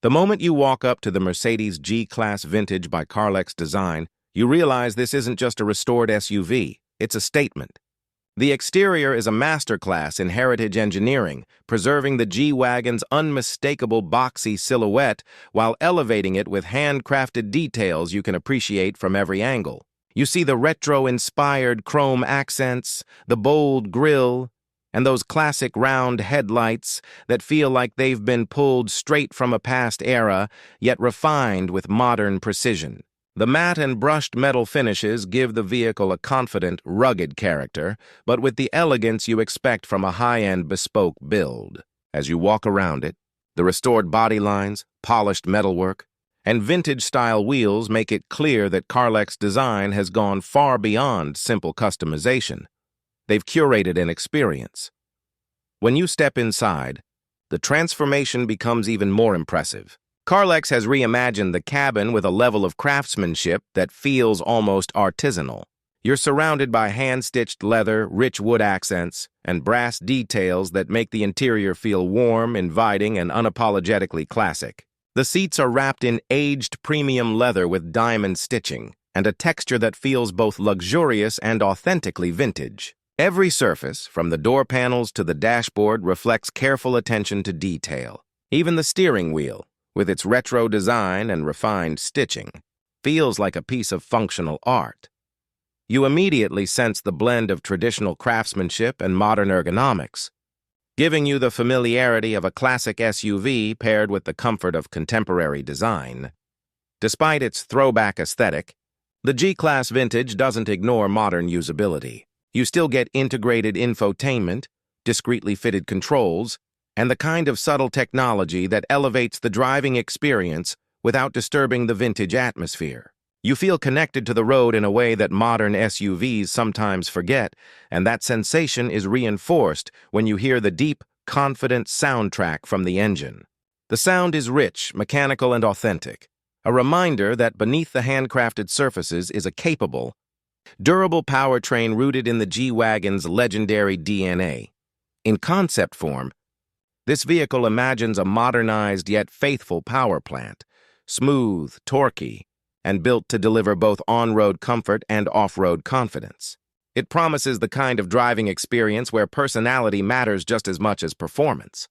The moment you walk up to the Mercedes G-Class Vintage by Carlex Design, you realize this isn't just a restored SUV, it's a statement. The exterior is a masterclass in heritage engineering, preserving the G-Wagon's unmistakable boxy silhouette while elevating it with handcrafted details you can appreciate from every angle. You see the retro-inspired chrome accents, the bold grille, and those classic round headlights that feel like they've been pulled straight from a past era, yet refined with modern precision. The matte and brushed metal finishes give the vehicle a confident, rugged character, but with the elegance you expect from a high-end bespoke build. As you walk around it, the restored body lines, polished metalwork, and vintage-style wheels make it clear that Carlex Design has gone far beyond simple customization. They've curated an experience. When you step inside, the transformation becomes even more impressive. Carlex has reimagined the cabin with a level of craftsmanship that feels almost artisanal. You're surrounded by hand-stitched leather, rich wood accents, and brass details that make the interior feel warm, inviting, and unapologetically classic. The seats are wrapped in aged premium leather with diamond stitching, and a texture that feels both luxurious and authentically vintage. Every surface, from the door panels to the dashboard, reflects careful attention to detail. Even the steering wheel, with its retro design and refined stitching, feels like a piece of functional art. You immediately sense the blend of traditional craftsmanship and modern ergonomics, giving you the familiarity of a classic SUV paired with the comfort of contemporary design. Despite its throwback aesthetic, the G-Class Vintage doesn't ignore modern usability. You still get integrated infotainment, discreetly fitted controls, and the kind of subtle technology that elevates the driving experience without disturbing the vintage atmosphere. You feel connected to the road in a way that modern SUVs sometimes forget, and that sensation is reinforced when you hear the deep, confident soundtrack from the engine. The sound is rich, mechanical, and authentic, a reminder that beneath the handcrafted surfaces is a capable, durable powertrain rooted in the G-Wagon's legendary DNA. In concept form, this vehicle imagines a modernized yet faithful power plant, smooth, torquey, and built to deliver both on-road comfort and off-road confidence. It promises the kind of driving experience where personality matters just as much as performance.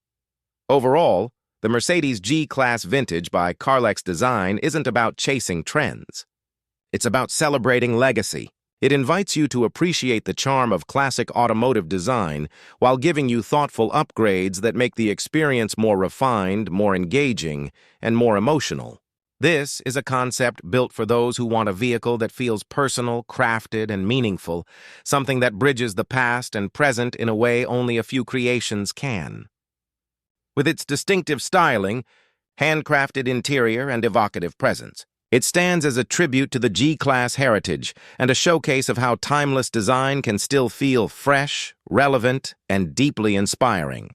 Overall, the Mercedes G-Class Vintage by Carlex Design isn't about chasing trends. It's about celebrating legacy. It invites you to appreciate the charm of classic automotive design while giving you thoughtful upgrades that make the experience more refined, more engaging, and more emotional. This is a concept built for those who want a vehicle that feels personal, crafted, and meaningful, something that bridges the past and present in a way only a few creations can. With its distinctive styling, handcrafted interior, and evocative presence, it stands as a tribute to the G-Class heritage and a showcase of how timeless design can still feel fresh, relevant, and deeply inspiring.